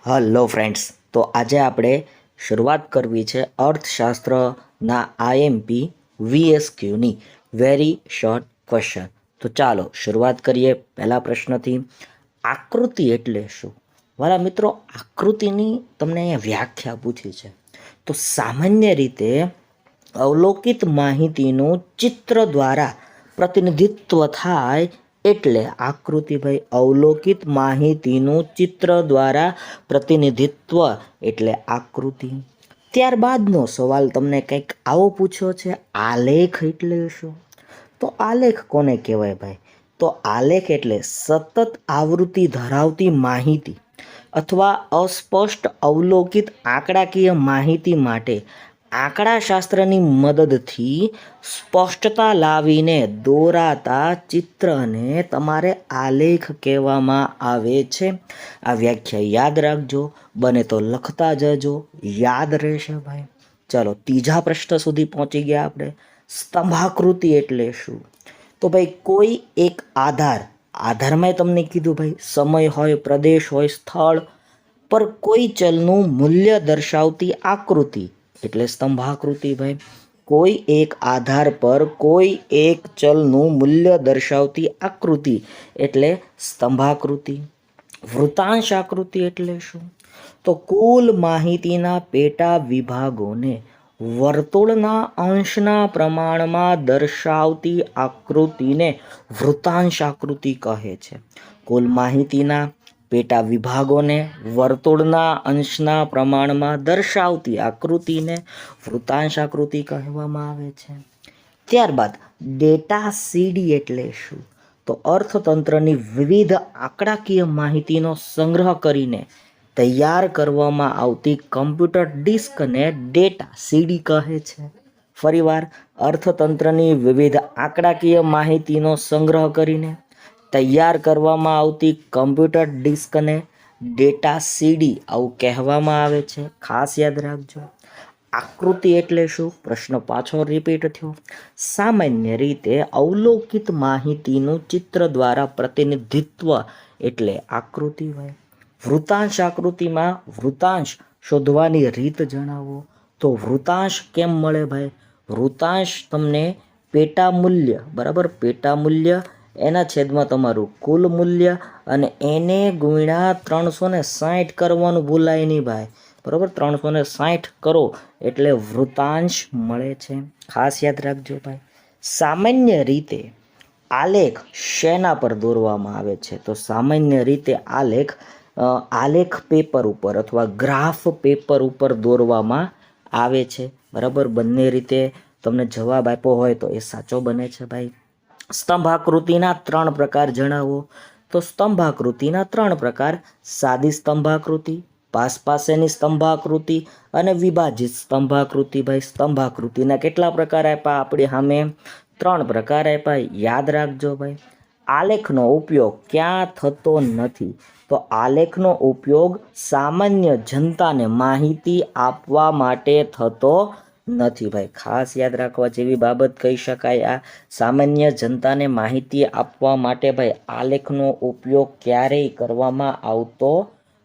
Hello friends, તો આજે આપણે શરૂઆત કરવી છે અર્થશાસ્ત્રના આઈએમપી વીએસક્યુની વેરી શોર્ટ ક્વેશ્ચન. તો ચાલો શરૂઆત કરીએ પહેલા પ્રશ્નથી. આકૃતિ એટલે શું? વાલા મિત્રો, આકૃતિની તમને અહીંયા વ્યાખ્યા પૂછી છે. તો સામાન્ય રીતે અવલોકિત માહિતીનું ચિત્ર દ્વારા પ્રતિનિધિત્વ થાય એટલે આકૃતિ. ભાઈ, અવલોકિત માહિતીનું ચિત્ર દ્વારા પ્રતિનિધિત્વ એટલે આકૃતિ. ત્યારબાદનો સવાલ તમને કંઈક આવો પૂછ્યો છે, આલેખ એટલે શું? તો આલેખ કોને કહેવાય ભાઈ? તો આલેખ એટલે સતત આવૃત્તિ ધરાવતી માહિતી અથવા અસ્પષ્ટ અવલોકિત આંકડાકીય માહિતી માટે આંકડાશાસ્ત્રની મદદથી સ્પષ્ટતા લાવીને દોરાતા ચિત્રને તમારે આલેખ કહેવામાં આવે છે. આ વ્યાખ્યા યાદ રાખજો, બને તો લખતા જજો, યાદ રહેશે ભાઈ. ચલો ત્રીજા પ્રશ્ન સુધી પહોંચી ગયા આપણે. સ્તંભાકૃતિ એટલે શું? તો ભાઈ, કોઈ એક આધારમાં તમને કીધું ભાઈ, સમય હોય, પ્રદેશ હોય, સ્થળ પર કોઈ ચલનું મૂલ્ય દર્શાવતી આકૃતિ એટલે સ્તંભાકૃતિ. ભાઈ, કોઈ એક આધાર પર કોઈ એક ચલનું મૂલ્ય દર્શાવતી આકૃતિ એટલે સ્તંભાકૃતિ. વૃતાંશ આકૃતિ એટલે શું? તો કુલ માહિતીના પેટા વિભાગોને વર્તુળના અંશના પ્રમાણમાં દર્શાવતી આકૃતિને વૃતાંશ આકૃતિ કહે છે. કુલ માહિતીના પેટા વિભાગોને વર્તુળના અંશના પ્રમાણમાં દર્શાવતી આકૃતિને વૃતાંશ આકૃતિ કહેવામાં આવે છે. ત્યારબાદ ડેટા સીડી એટલે શું? તો અર્થતંત્રની વિવિધ આંકડાકીય માહિતીનો સંગ્રહ કરીને તૈયાર કરવામાં આવતી કમ્પ્યુટર ડિસ્કને ડેટા સીડી કહે છે. ફરીવાર, અર્થતંત્રની વિવિધ આંકડાકીય માહિતીનો સંગ્રહ કરીને તૈયાર કરવામાં આવતી કમ્પ્યુટર ડિસ્કને ડેટા સીડી આવું કહેવામાં આવે છે. ખાસ યાદ રાખજો. આકૃતિ એટલે શું? પ્રશ્ન પાછો રિપીટ થયો. સામાન્ય રીતે અવલોકિત માહિતીનું ચિત્ર દ્વારા પ્રતિનિધિત્વ એટલે આકૃતિ હોય. વૃતાંશ આકૃતિમાં વૃતાંશ શોધવાની રીત જણાવો. તો વૃતાંશ કેમ મળે ભાઈ? વૃતાંશ તમને પેટા મૂલ્ય, બરાબર, પેટા મૂલ્ય એના છેદમાં તમારું કુલ મૂલ્ય અને એને ગુણ્યા 360 કરવાનું ભૂલાય નહીં ભાઈ, બરાબર. 360 કરો એટલે વૃતાંશ મળે છે. ખાસ યાદ રાખજો ભાઈ. સામાન્ય રીતે આલેખ શેના પર દોરવામાં આવે છે? તો સામાન્ય રીતે આલેખ પેપર ઉપર અથવા ગ્રાફ પેપર ઉપર દોરવામાં આવે છે, બરાબર. બંને રીતે તમને જવાબ આપ્યો હોય તો એ સાચો બને છે ભાઈ. સ્તંભાકૃતિના 3 પ્રકાર જણાવો. તો સ્તંભાકૃતિના 3 પ્રકાર: સાદી સ્તંભાકૃતિ, પાસેની સ્તંભાકૃતિ અને વિભાજિત સ્તંભાકૃતિ. ભાઈ, સ્તંભાકૃતિના કેટલા પ્રકાર આપ્યા? આપણે સામે 3 પ્રકાર આપ્યા. યાદ રાખજો ભાઈ. આલેખનો ઉપયોગ ક્યાં થતો નથી? તો આલેખનો ઉપયોગ સામાન્ય જનતાને માહિતી આપવા માટે થતો નથી ભાઈ. ખાસ યાદ રાખવા જેવી બાબત કહી શકાય. આ સામાન્ય જનતાને માહિતી આપવા માટે ભાઈ આલેખનો ઉપયોગ ક્યારેય કરવામાં આવતો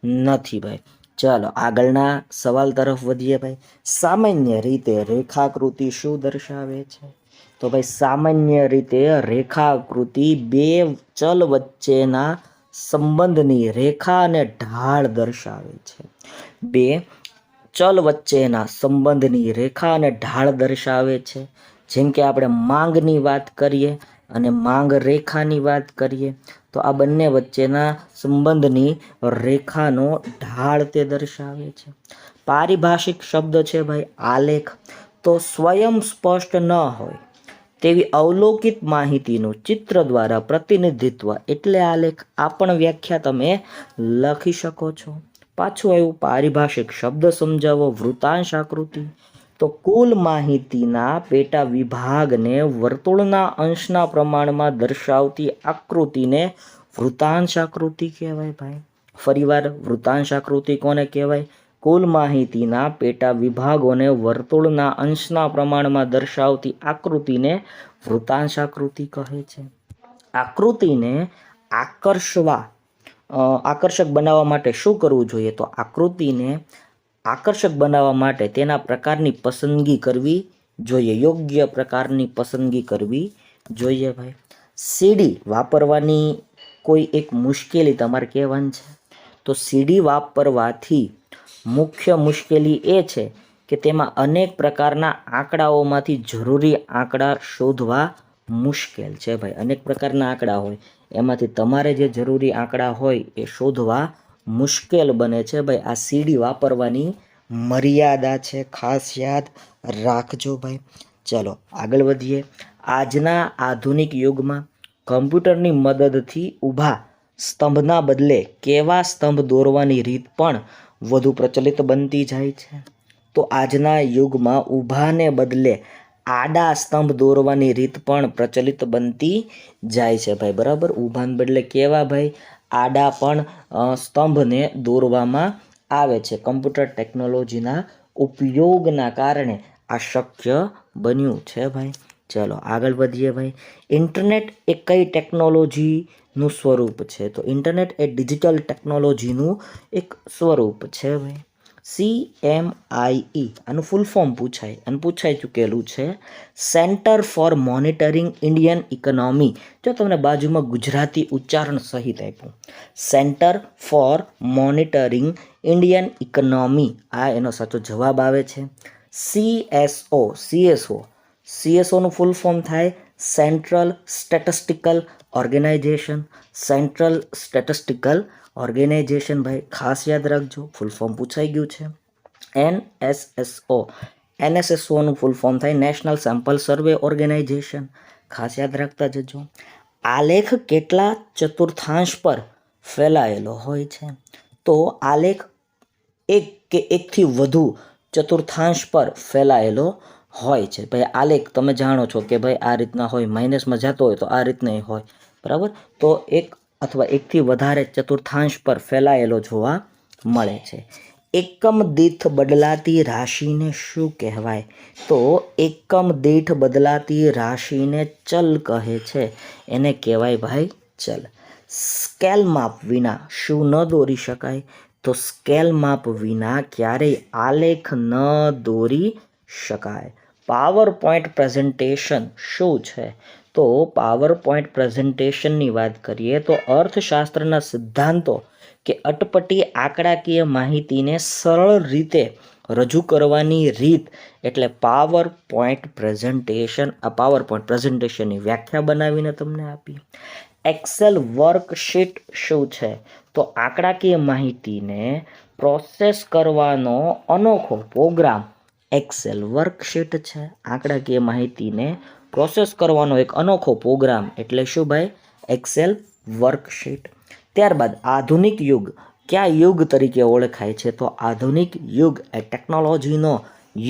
નથી ભાઈ. ચાલો આગળના સવાલ તરફ વધીએ ભાઈ. સામાન્ય રીતે રેખાકૃતિ શું દર્શાવે છે? તો ભાઈ, સામાન્ય રીતે રેખાકૃતિ બે ચલ વચ્ચેના સંબંધની રેખા અને ઢાળ દર્શાવે છે. બે ચલ વચ્ચેના સંબંધની રેખા અને ઢાળ દર્શાવે છે. જેમ કે આપણે માંગની વાત કરીએ અને માંગ રેખાની વાત કરીએ તો આ બંને વચ્ચેના સંબંધની રેખાનો ઢાળ તે દર્શાવે છે. પારિભાષિક શબ્દ છે ભાઈ આલેખ. તો સ્વયં સ્પષ્ટ ન હોય તેવી અવલોકિત માહિતીનું ચિત્ર દ્વારા પ્રતિનિધિત્વ એટલે આલેખ. આ પણ વ્યાખ્યા તમે લખી શકો છો. પાછું આવ્યું પારિભાષિક શબ્દ સમજાવો. વૃતાંશ આકૃતિ. તો કુલ માહિતીના પેટા વિભાગને વર્તુળના અંશના પ્રમાણમાં દર્શાવતી આકૃતિને વૃતાંશ આકૃતિ કહેવાય ભાઈ. ફરીવાર, વૃતાંશ આકૃતિ કોને કહેવાય? કુલ માહિતીના પેટા વિભાગોને વર્તુળના અંશના પ્રમાણમાં દર્શાવતી આકૃતિને વૃતાંશ આકૃતિ કહે છે. આકૃતિને આકર્ષવા આકર્ષક બનાવવા માટે શું કરવું જોઈએ? તો આકૃતિને આકર્ષક બનાવવા માટે તેના પ્રકારની પસંદગી કરવી જોઈએ, યોગ્ય પ્રકારની પસંદગી કરવી જોઈએ ભાઈ. સીડી વાપરવાની કોઈ એક મુશ્કેલી તમારે કહેવાની છે. તો સીડી વાપરવાથી મુખ્ય મુશ્કેલી એ છે કે તેમાં અનેક પ્રકારના આંકડાઓમાંથી જરૂરી આંકડા શોધવા મુશ્કેલ છે ભાઈ. અનેક પ્રકારના આંકડા હોય, એમાંથી તમારે જે જરૂરી આંકડા હોય એ શોધવા મુશ્કેલ બને છે ભાઈ. આ સીડી વાપરવાની મર્યાદા છે, ખાસ યાદ રાખજો ભાઈ. ચલો આગળ વધીએ. આજના આધુનિક યુગમાં કમ્પ્યુટરની મદદથી ઊભા સ્તંભના બદલે કેવા સ્તંભ દોરવાની રીત પણ વધુ પ્રચલિત બનતી જાય છે. તો આજના યુગમાં ઊભાને બદલે આડા સ્તંભ દોરવાની રીત પણ પ્રચલિત બનતી જાય છે ભાઈ. બરાબર, ઊભાને બદલે કેવા ભાઈ? આડા પણ સ્તંભને દોરવામાં આવે છે. કમ્પ્યુટર ટેકનોલોજીના ઉપયોગના કારણે આ શક્ય બન્યું છે ભાઈ. ચલો આગળ વધીએ ભાઈ. ઇન્ટરનેટ એ કઈ ટેકનોલોજીનું સ્વરૂપ છે? તો ઇન્ટરનેટ એ ડિજિટલ ટેકનોલોજીનું એક સ્વરૂપ છે ભાઈ. CMIE આનું ફૂલ ફોર્મ પૂછાઈ ચૂકેલું છે. Centre for monitoring Indian economy. જો તમને બાજુમાં ગુજરાતી ઉચ્ચારણ સહિત આપ્યું, centre for monitoring Indian economy, આ એનો સાચો જવાબ આવે છે. CSOનું ફૂલ ફોર્મ થાય central statistical organisation. Central statistical organisation ભાઈ, ખાસ યાદ રાખજો, ફૂલ ફોર્મ પૂછાઈ ગયું છે. NSSOનું ફૂલ ફોર્મ થાય નેશનલ સેમ્પલ સર્વે ઓર્ગેનાઇઝેશન, ખાસ યાદ રાખતા જજો. આલેખ કેટલા ચતુર્થાંશ પર ફેલાયેલો હોય છે? તો આલેખ એક કે એકથી વધુ ચતુર્થાંશ પર ફેલાયેલો હોય છે ભાઈ. આલેખ તમે જાણો છો કે ભાઈ આ રીતના હોય, માઇનસમાં જતો હોય તો આ રીતના હોય, બરાબર. તો એક અથવા એકથી વધારે ચતુર્થાંશ પર ફેલાયેલો જોવા મળે છે. એકમ દીઠ બદલાતી રાશિને શું કહેવાય? તો એકમ દીઠ બદલાતી રાશિને ચલ કહે છે. એને કહેવાય ભાઈ ચલ. સ્કેલ માપ વિના શું ન દોરી શકાય? તો સ્કેલ માપ વિના ક્યારેય આલેખ ન દોરી શકાય. પાવર પોઈન્ટ પ્રેઝન્ટેશન શું છે? તો પાવર પોઈન્ટ પ્રેઝન્ટેશનની વાત કરીએ તો અર્થશાસ્ત્રના સિદ્ધાંતો કે અટપટી આંકડાકીય માહિતીને સરળ રીતે રજૂ કરવાની રીત એટલે પાવર પોઈન્ટ પ્રેઝન્ટેશન. આ પાવર પોઈન્ટ પ્રેઝન્ટેશનની વ્યાખ્યા બનાવીને તમને આપી. એક્સેલ વર્કશીટ શું છે? તો આંકડાકીય માહિતીને પ્રોસેસ કરવાનો અનોખો પ્રોગ્રામ એક્સેલ વર્કશીટ છે. આંકડાકીય માહિતીને પ્રોસેસ કરવાનો એક અનોખો પ્રોગ્રામ એટલે શું ભાઈ? Excel worksheet. ત્યારબાદ આધુનિક યુગ કયા યુગ તરીકે ઓળખાય છે? તો આધુનિક યુગ એ ટેકનોલોજીનો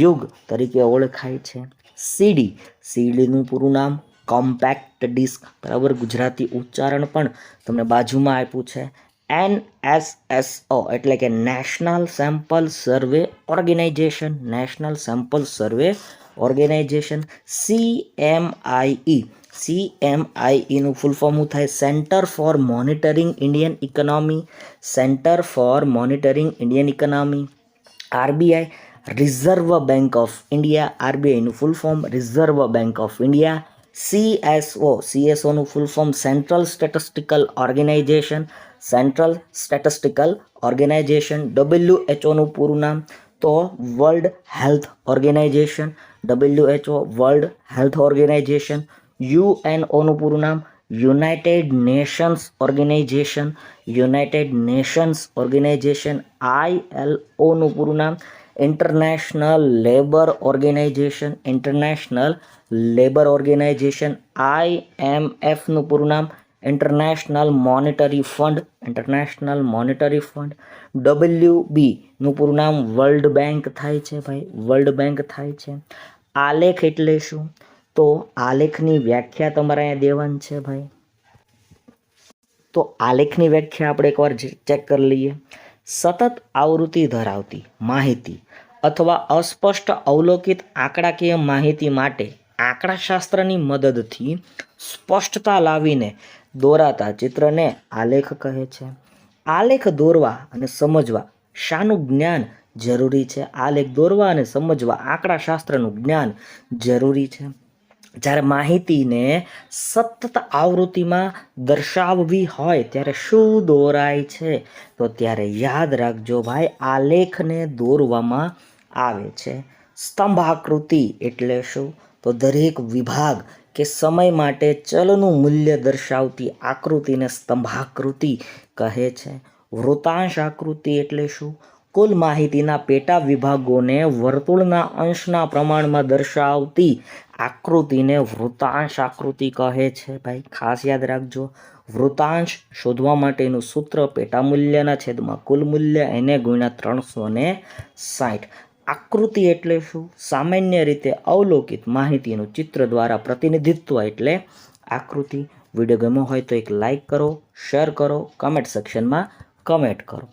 યુગ તરીકે ઓળખાય છે. સીડીનું પૂરું નામ કોમ્પેક્ટ ડિસ્ક, બરાબર. ગુજરાતી ઉચ્ચારણ પણ તમને બાજુમાં આપ્યું છે. NSSO એટલે કે national sample survey organisation. National sample survey organisation. CMIEનું ફૂલ ફોર્મ થાય centre for monitoring Indian economy. Centre for monitoring Indian economy. RBI reserve bank of India. RBIનું full form reserve bank of India. CSOનું full form central statistical organisation. Central statistical organisation. WHOનું પૂરું નામ તો world health organisation. WHO world health organisation. UNOનું પૂરું નામ United Nations organisation. United Nations organisation. ILOનું પૂરું નામ international labour organisation. International labour organisation. IMFનું પૂરું નામ international monetary fund. International monetary fund. WBનું પૂરું નામ વર્લ્ડ બેંક થાય છે ભાઈ, વર્લ્ડ બેંક થાય છે. આલેખ એટલે શું? તો આલેખની વ્યાખ્યા તમારે અહીંયા દેવાની છે ભાઈ. તો આલેખની વ્યાખ્યા આપણે એકવાર ચેક કરી લઈએ. સતત આવૃત્તિ ધરાવતી માહિતી અથવા અસ્પષ્ટ અવલોકિત આંકડાકીય માહિતી માટે આંકડાશાસ્ત્રની મદદથી સ્પષ્ટતા લાવીને દોરાતા ચિત્રને આલેખ કહે છે. આલેખ દોરવા અને સમજવા શાનું જ્ઞાન જરૂરી છે? આલેખ દોરવા અને સમજવા આંકડાશાસ્ત્રનું જ્ઞાન જરૂરી છે. જ્યારે માહિતીને સતત આવૃત્તિમાં દર્શાવવી હોય ત્યારે શું દોરાય છે? તો ત્યારે યાદ રાખજો ભાઈ, આલેખને દોરવામાં આવે છે. સ્તંભાકૃતિ એટલે શું? તો દરેક વિભાગ કે સમય માટે ચલનું મૂલ્ય દર્શાવતી આકૃતિને સ્તંભાકૃતિ કહે છે. વૃતાંશ આકૃતિ એટલે શું? કુલ માહિતીના પેટા વિભાગોને વર્તુળના અંશના પ્રમાણમાં દર્શાવતી આકૃતિને વૃતાંશ આકૃતિ કહે છે. ભાઈ ખાસ યાદ રાખજો, વૃતાંશ શોધવા માટેનું સૂત્ર પેટા મૂલ્યના છેદમાં કુલ મૂલ્ય એને ગુણ્યા 360. આકૃતિ એટલે શું? સામાન્ય રીતે અવલોકિત માહિતીનું ચિત્ર દ્વારા પ્રતિનિધિત્વ એટલે આકૃતિ. વિડીયો ગમ્યો હોય તો એક લાઈક કરો, શેર કરો, કમેન્ટ સેક્શનમાં કમેન્ટ કરો.